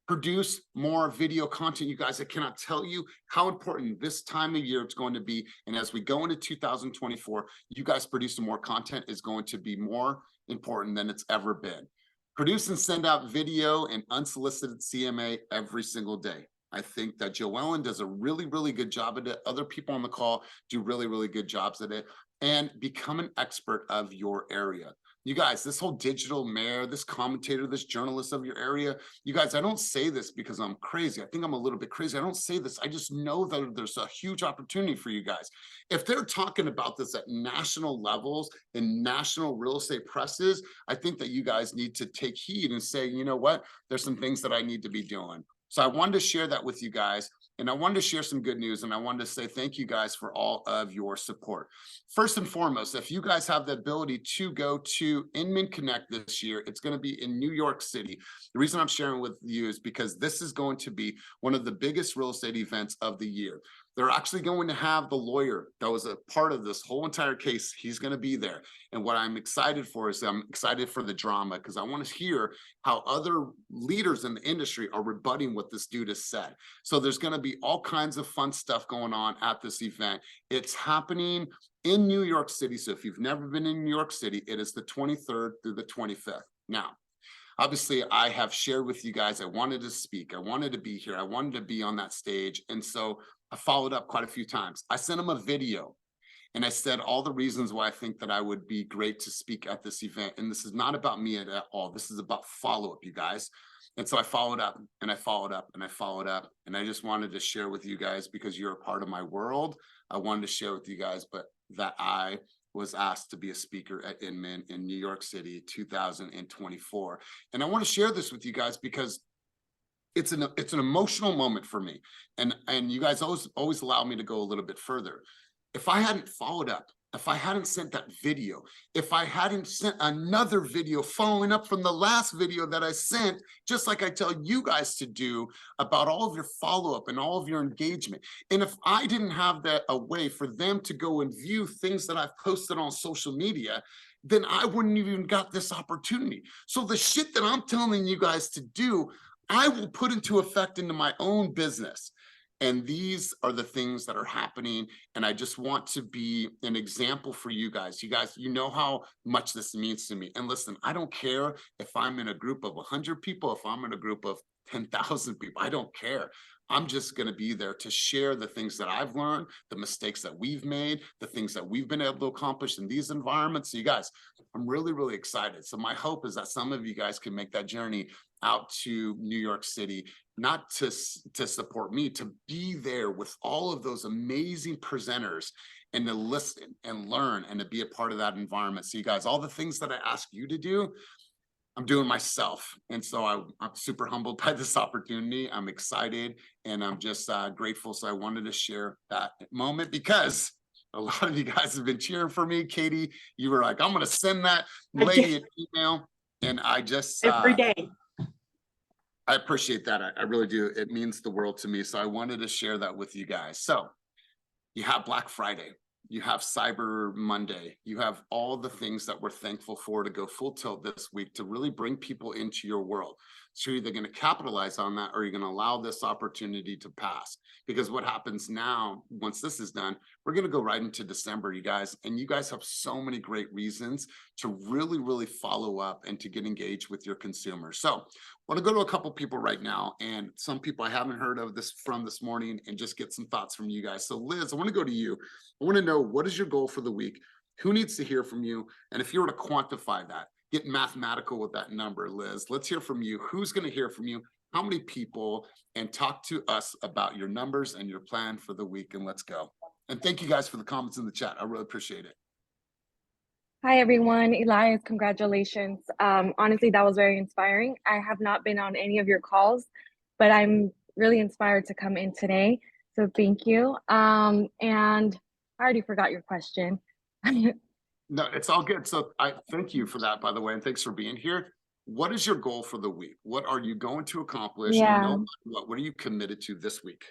Produce more video content. You guys, I cannot tell you how important this time of year it's going to be. And as we go into 2024, you guys producing more content is going to be more important than it's ever been. Produce and send out video and unsolicited CMA every single day. I think that Joellen does a really, really good job at it. Other people on the call do really, really good jobs at it. And become an expert of your area. You guys, this whole digital mayor, this commentator, this journalist of your area, you guys, I don't say this because I'm crazy. I think I'm a little bit crazy. I don't say this. I just know that there's a huge opportunity for you guys. If they're talking about this at national levels in national real estate presses, I think that you guys need to take heed and say, you know what, there's some things that I need to be doing. So I wanted to share that with you guys, and I wanted to share some good news, and I wanted to say thank you guys for all of your support. First and foremost, if you guys have the ability to go to Inman Connect this year, it's going to be in New York City. The reason I'm sharing with you is because this is going to be one of the biggest real estate events of the year. They're actually going to have the lawyer that was a part of this whole entire case. He's going to be there. And what I'm excited for is I'm excited for the drama because I want to hear how other leaders in the industry are rebutting what this dude has said. So there's going to be all kinds of fun stuff going on at this event. It's happening in New York City. So if you've never been in New York City, it is the 23rd through the 25th. Now, obviously, I have shared with you guys, I wanted to speak. I wanted to be here. I wanted to be on that stage. And so I followed up quite a few times. I sent him a video And I said all the reasons why I think that I would be great to speak at this event. And this is not about me at all. This is about follow-up, you guys. And so I followed up and I followed up and I followed up. And I just wanted to share with you guys, because you're a part of my world. I wanted to share with you guys, but that I was asked to be a speaker at Inman in New York City, 2024. And I want to share this with you guys because it's an emotional moment for me. And you guys always allow me to go a little bit further. If I hadn't followed up, if I hadn't sent that video, if I hadn't sent another video following up from the last video that I sent, just like I tell you guys to do about all of your follow-up and all of your engagement. And if I didn't have that a way for them to go and view things that I've posted on social media, then I wouldn't even got this opportunity. So the shit that I'm telling you guys to do, I will put into effect into my own business. And these are the things that are happening. And I just want to be an example for you guys. You guys, you know how much this means to me. And listen, I don't care if I'm in a group of 100 people, if I'm in a group of 10,000 people, I don't care. I'm just going to be there to share the things that I've learned, the mistakes that we've made, the things that we've been able to accomplish in these environments. So you guys, I'm really, really excited. So my hope is that some of you guys can make that journey out to New York City, not to support me, to be there with all of those amazing presenters and to listen and learn and to be a part of that environment. So you guys, all the things that I ask you to do, I'm doing myself. And so I'm super humbled by this opportunity. I'm excited and I'm just grateful. So I wanted to share that moment because a lot of you guys have been cheering for me. Katie, you were like, I'm going to send that lady an email. And I just every day. I appreciate that. I really do. It means the world to me. So I wanted to share that with you guys. So you have Black Friday, you have Cyber Monday, you have all the things that we're thankful for to go full tilt this week to really bring people into your world. So you're either going to capitalize on that or you're going to allow this opportunity to pass. Because what happens now, once this is done, we're going to go right into December, you guys. And you guys have so many great reasons to really, really follow up and to get engaged with your consumers. So I want to go to a couple people right now and some people I haven't heard of this morning and just get some thoughts from you guys. So Liz, I want to go to you. I want to know, what is your goal for the week? Who needs to hear from you? And if you were to quantify that, get mathematical with that number, Liz, let's hear from you. Who's going to hear from you? How many people? And talk to us about your numbers and your plan for the week, and let's go. And thank you guys for the comments in the chat. I really appreciate it. Hi, everyone. Elias, congratulations. Honestly, that was very inspiring. I have not been on any of your calls, but I'm really inspired to come in today. So thank you. And I already forgot your question. No, it's all good. So I thank you for that, by the way, and thanks for being here. What is your goal for the week? What are you going to accomplish? Yeah. You know, what are you committed to this week?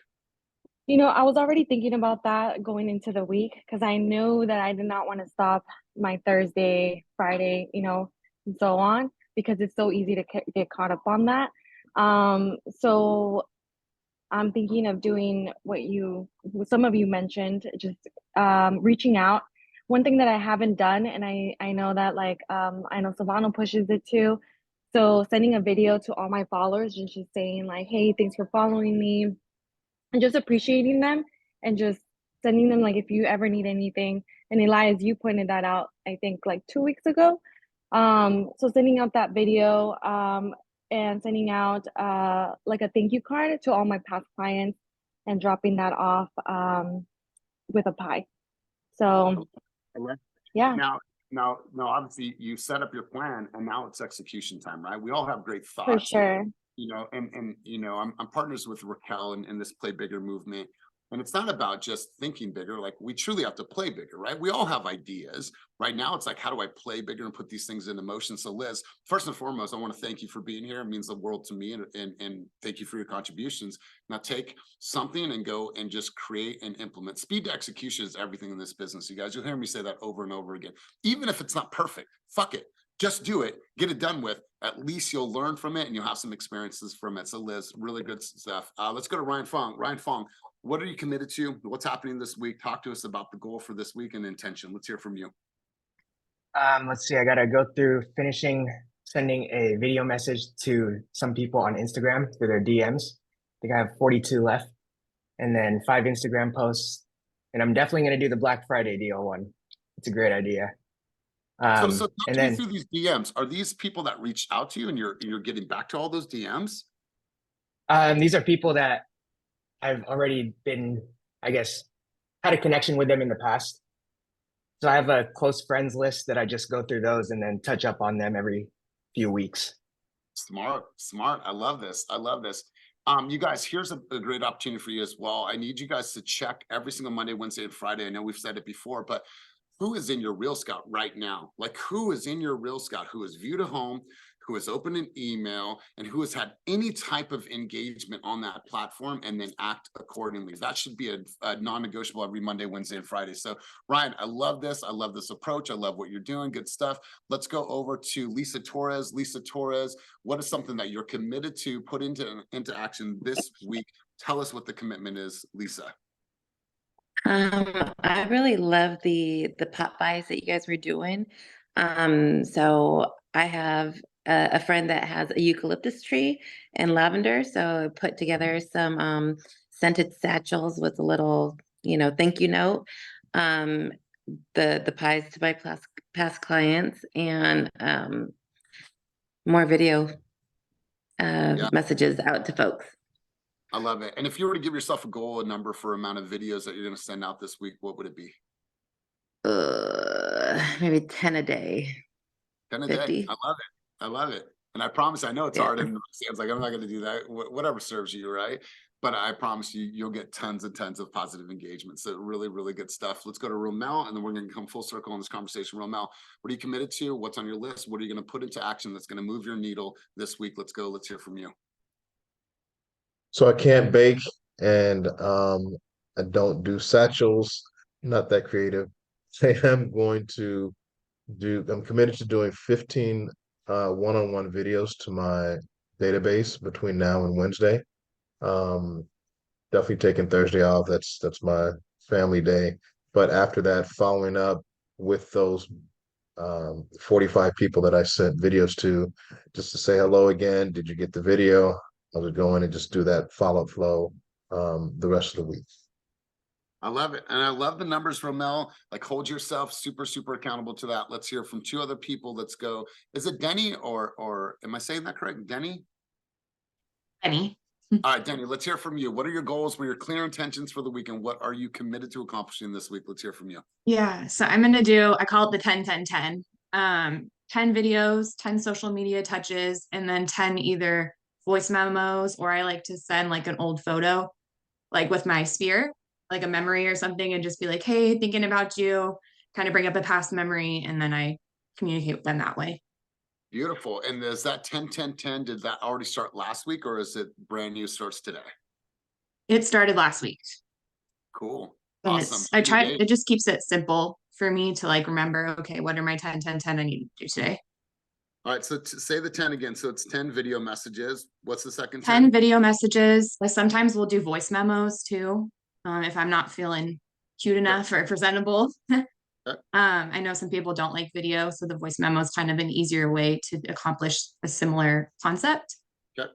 You know, I was already thinking about that going into the week because I knew that I did not want to stop my Thursday, Friday, you know, and so on, because it's so easy to get caught up on that. So I'm thinking of doing what some of you mentioned, just reaching out. One thing that I haven't done, and I know that like I know Silvano pushes it too. So sending a video to all my followers and just saying like, hey, thanks for following me, and just appreciating them and just sending them like if you ever need anything. And Elias, you pointed that out, I think like 2 weeks ago. So sending out that video and sending out like a thank you card to all my past clients and dropping that off with a pie. So yeah. Now, obviously you set up your plan and now it's execution time, right? We all have great thoughts. For sure. You know, and you know, I'm partners with Raquel in this Play Bigger movement. And it's not about just thinking bigger, like we truly have to play bigger, right? We all have ideas. Right now, it's like, how do I play bigger and put these things into motion? So Liz, first and foremost, I want to thank you for being here. It means the world to me, and thank you for your contributions. Now take something and go and just create and implement. Speed to execution is everything in this business, you guys. You'll hear me say that over and over again. Even if it's not perfect, fuck it. Just do it, get it done with. At least you'll learn from it and you'll have some experiences from it. So Liz, really good stuff. Let's go to Ryan Fong. Ryan Fong, what are you committed to? What's happening this week? Talk to us about the goal for this week and intention. Let's hear from you. Let's see, I gotta go through sending a video message to some people on Instagram through their DMs. I think I have 42 left, and then 5 Instagram posts, and I'm definitely going to do the Black Friday deal one. It's a great idea. So talk And to me then through these DMs. Are these people that reached out to you and you're getting back to all those DMs? these are people that I've already been, I guess, had a connection with them in the past. So I have a close friends list that I just go through those and then touch up on them every few weeks. Smart. I love this. I love this. You guys, here's a great opportunity for you as well. I need you guys to check every single Monday, Wednesday, and Friday. I know we've said it before, but who is in your Real Scout right now? Like, who is in your Real Scout who has viewed a home, who has opened an email, and who has had any type of engagement on that platform, and then act accordingly? That should be a non-negotiable every Monday, Wednesday, and Friday. So Ryan, I love this. I love this approach. I love what you're doing. Good stuff. Let's go over to Lisa Torres. Lisa Torres, what is something that you're committed to put into action this week? Tell us what the commitment is, Lisa. I really love the pop buys that you guys were doing. So I have a friend that has a eucalyptus tree and lavender. So I put together some scented satchels with a little, thank you note. The pies to my past clients, and more video messages out to folks. I love it. And if you were to give yourself a goal, a number for amount of videos that you're going to send out this week, what would it be? Maybe 10 a day. 10 a 50. day. I love it. I love it. And I promise, I know it's Yeah. hard, and it sounds like I'm not going to do that. Whatever serves you, right? But I promise you, you'll get tons and tons of positive engagement. So really, really good stuff. Let's go to Romel, and then we're going to come full circle on this conversation. Romel, what are you committed to? What's on your list? What are you going to put into action that's going to move your needle this week? Let's go. Let's hear from you. So I can't bake, and I don't do satchels, not that creative. I'm committed to doing 15 one-on-one videos to my database between now and Wednesday. Definitely taking Thursday off. That's my family day. But after that, following up with those 45 people that I sent videos to, just to say hello again. Did you get the video? How's it going? And just do that follow-up flow the rest of the week. I love it. And I love the numbers, Romel. Like, hold yourself super, super accountable to that. Let's hear from two other people. Let's go. Is it Denny or am I saying that correct? Denny? Denny. All right, Denny, let's hear from you. What are your goals? What are your clear intentions for the week? And what are you committed to accomplishing this week? Let's hear from you. Yeah, so I'm gonna do, I call it the 10-10-10. 10 videos, 10 social media touches, and then 10 either voice memos, or I like to send like an old photo, like with my sphere, like a memory or something, and just be like, hey, thinking about you, kind of bring up a past memory, and then I communicate with them that way. Beautiful. And is that 10-10-10, did that already start last week, or is it brand new, starts today? It started last week. Cool. And Awesome. it just keeps it simple for me to like remember, okay, what are my 10-10-10 I need to do today? All right, so say the 10 again. So it's 10 video messages. What's the second 10 video messages. I sometimes will do voice memos too, if I'm not feeling cute enough or presentable. I know some people don't like video, so the voice memo is kind of an easier way to accomplish a similar concept.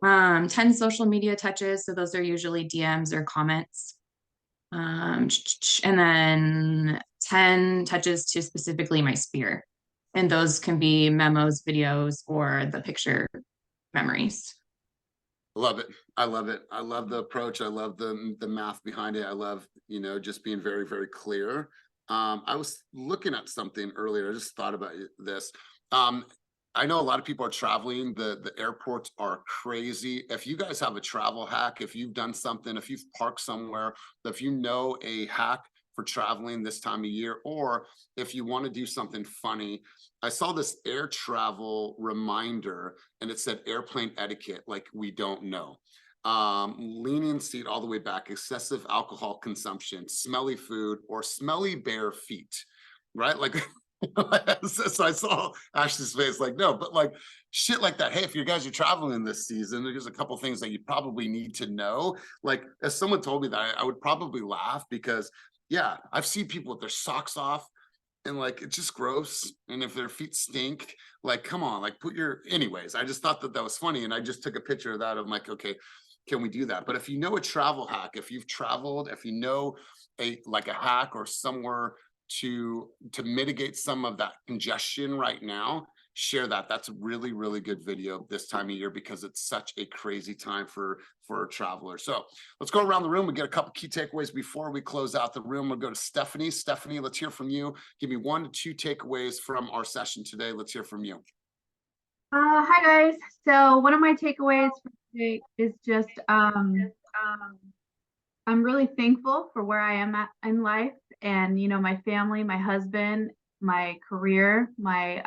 10 social media touches, so those are usually DMs or comments. And then 10 touches to specifically my sphere. And those can be memos, videos, or the picture memories. Love it. I love it. I love the approach. I love the math behind it. I love, just being very, very clear. I was looking at something earlier. I just thought about this. I know a lot of people are traveling. The airports are crazy. If you guys have a travel hack, if you've done something, if you've parked somewhere, if you know a hack for traveling this time of year, or if you want to do something funny. I saw this air travel reminder, and it said airplane etiquette, like we don't know. Leaning seat all the way back, excessive alcohol consumption, smelly food, or smelly bare feet, right? Like, so I saw Ashley's face like, no, but like shit like that. Hey, if you guys are traveling this season, there's a couple things that you probably need to know. Like, if someone told me that, I would probably laugh, because yeah, I've seen people with their socks off, and like, it's just gross. And if their feet stink, like, come on, like anyways, I just thought that was funny. And I just took a picture of that. I'm like, okay, can we do that? But if you know a travel hack, if you've traveled, if you know a hack or somewhere to mitigate some of that congestion right now, share that. That's a really, really good video this time of year because it's such a crazy time for a traveler. So let's go around the room and get a couple key takeaways before we close out the room. We'll go to Stephanie. Stephanie, let's hear from you. Give me 1 to 2 takeaways from our session today. Let's hear from you. Hi guys. So one of my takeaways for today is just I'm really thankful for where I am at in life, and my family, my husband, my career, my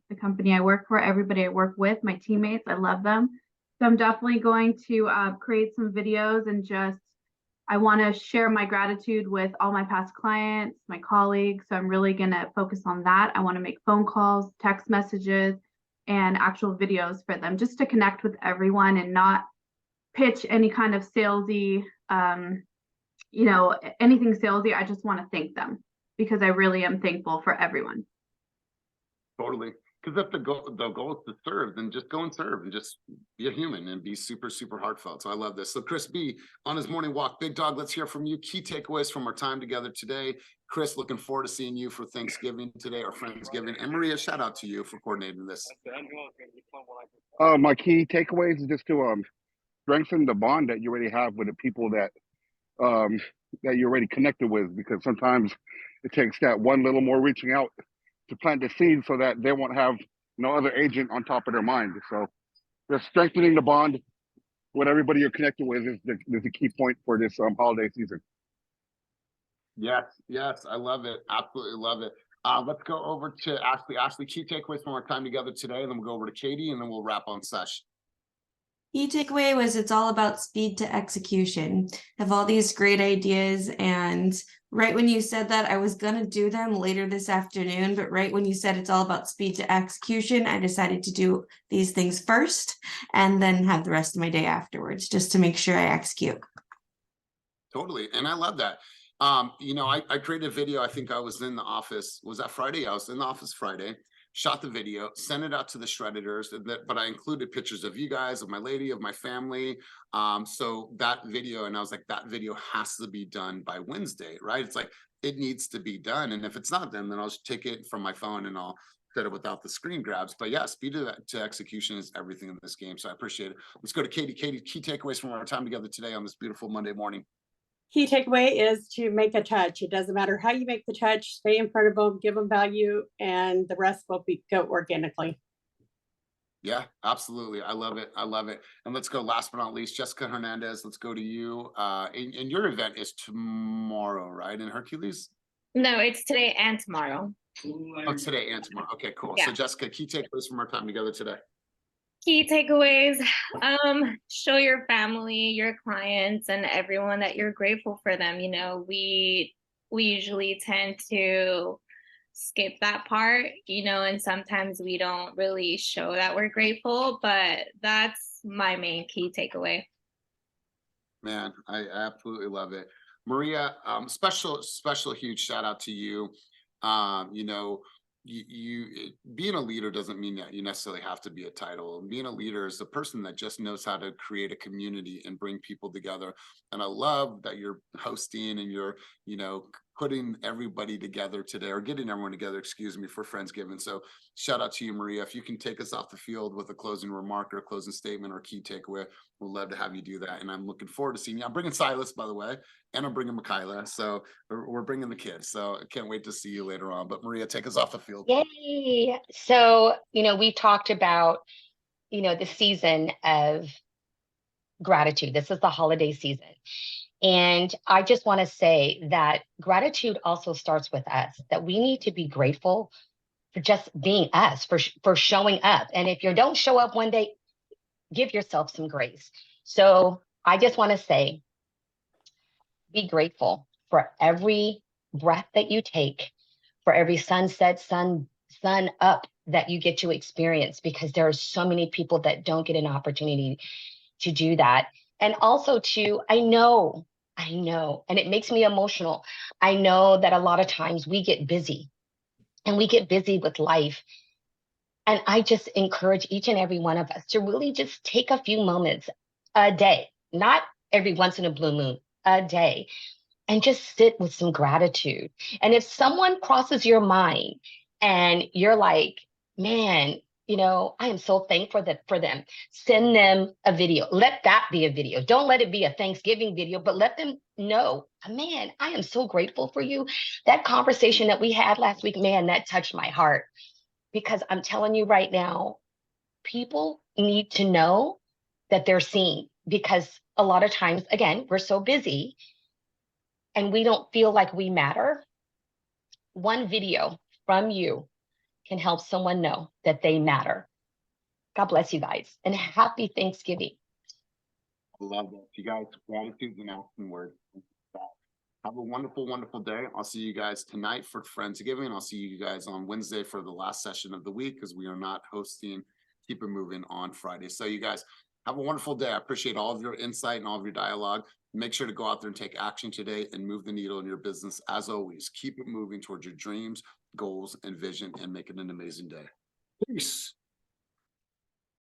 the company I work for, everybody I work with, my teammates. I love them. So I'm definitely going to create some videos and I want to share my gratitude with all my past clients, my colleagues. So I'm really going to focus on that. I want to make phone calls, text messages, and actual videos for them, just to connect with everyone and not pitch any kind of salesy, anything salesy. I just want to thank them because I really am thankful for everyone. Totally. Because if the goal is to serve, then just go and serve and just be a human and be super, super heartfelt. So I love this. So Chris B, on his morning walk, Big Dog, let's hear from you. Key takeaways from our time together today. Chris, looking forward to seeing you for Thanksgiving today or Friendsgiving. And Maria, shout out to you for coordinating this. My key takeaways is just to strengthen the bond that you already have with the people that you're already connected with, because sometimes it takes that one little more reaching out to plant the seed so that they won't have no other agent on top of their mind. So just strengthening the bond with everybody you're connected with is the key point for this holiday season. Yes, I love it. Absolutely love it. Let's go over to Ashley. Ashley, key takeaways from our time together today, and then we'll go over to Katie, and then we'll wrap on Sesh. Key takeaway was it's all about speed to execution. I have all these great ideas, and right when you said that, I was going to do them later this afternoon, but right when you said it's all about speed to execution, I decided to do these things first and then have the rest of my day afterwards, just to make sure I execute. Totally. And I love that. I created a video. I think I was in the office. Was that Friday? I was in the office Friday. Shot the video, sent it out to the Shredditors, but I included pictures of you guys, of my lady, of my family. So that video, and I was like, that video has to be done by Wednesday, right? It's like, it needs to be done. And if it's not done, then I'll just take it from my phone and I'll set it without the screen grabs. But yeah, speed to execution is everything in this game. So I appreciate it. Let's go to Katie. Katie, key takeaways from our time together today on this beautiful Monday morning. Key takeaway is to make a touch. It doesn't matter how you make the touch, stay in front of them, give them value, and the rest will go organically. Yeah, absolutely. I love it. I love it. And let's go last but not least, Jessica Hernandez, let's go to you. And your event is tomorrow, right? In Hercules? No, it's today and tomorrow. Oh, today and tomorrow. Okay, cool. Yeah. So Jessica, key takeaways from our time together today. Key takeaways, show your family, your clients, and everyone that you're grateful for them. We usually tend to skip that part, and sometimes we don't really show that we're grateful, but that's my main key takeaway. Man, I absolutely love it. Maria, special huge shout out to you. You being a leader doesn't mean that you necessarily have to be a title. Being a leader is a person that just knows how to create a community and bring people together. And I love that you're hosting and you're, putting everybody together today, or getting everyone together, excuse me, for Friendsgiving. So shout out to you, Maria. If you can take us off the field with a closing remark or a closing statement or key takeaway, we'll love to have you do that. And I'm looking forward to seeing you. I'm bringing Silas, by the way, and I'm bringing Michaela. So we're bringing the kids. So I can't wait to see you later on. But Maria, take us off the field. Yay. So, we talked about, the season of gratitude. This is the holiday season. And I just want to say that gratitude also starts with us, that we need to be grateful for just being us, for showing up. And if you don't show up one day, give yourself some grace. So I just want to say, be grateful for every breath that you take, for every sunset, sun up that you get to experience, because there are so many people that don't get an opportunity to do that. And also I know, and it makes me emotional. I know that a lot of times we get busy with life. And I just encourage each and every one of us to really just take a few moments a day, not every once in a blue moon, a day, and just sit with some gratitude. And if someone crosses your mind and you're like, man, you know, I am so thankful for them, send them a video. Let that be a video. Don't let it be a Thanksgiving video, but let them know, man, I am so grateful for you. That conversation that we had last week, man, that touched my heart. Because I'm telling you right now, people need to know that they're seen, because a lot of times, again, we're so busy and we don't feel like we matter. One video from you can help someone know that they matter. God bless you guys and happy Thanksgiving. Love that. You guys, gratitude and action word. Have a wonderful, wonderful day. I'll see you guys tonight for Friendsgiving. I'll see you guys on Wednesday for the last session of the week, because we are not hosting Keep It Moving on Friday. So you guys have a wonderful day. I appreciate all of your insight and all of your dialogue. Make sure to go out there and take action today and move the needle in your business. As always, keep it moving towards your dreams, goals, and vision, and make it an amazing day. Peace.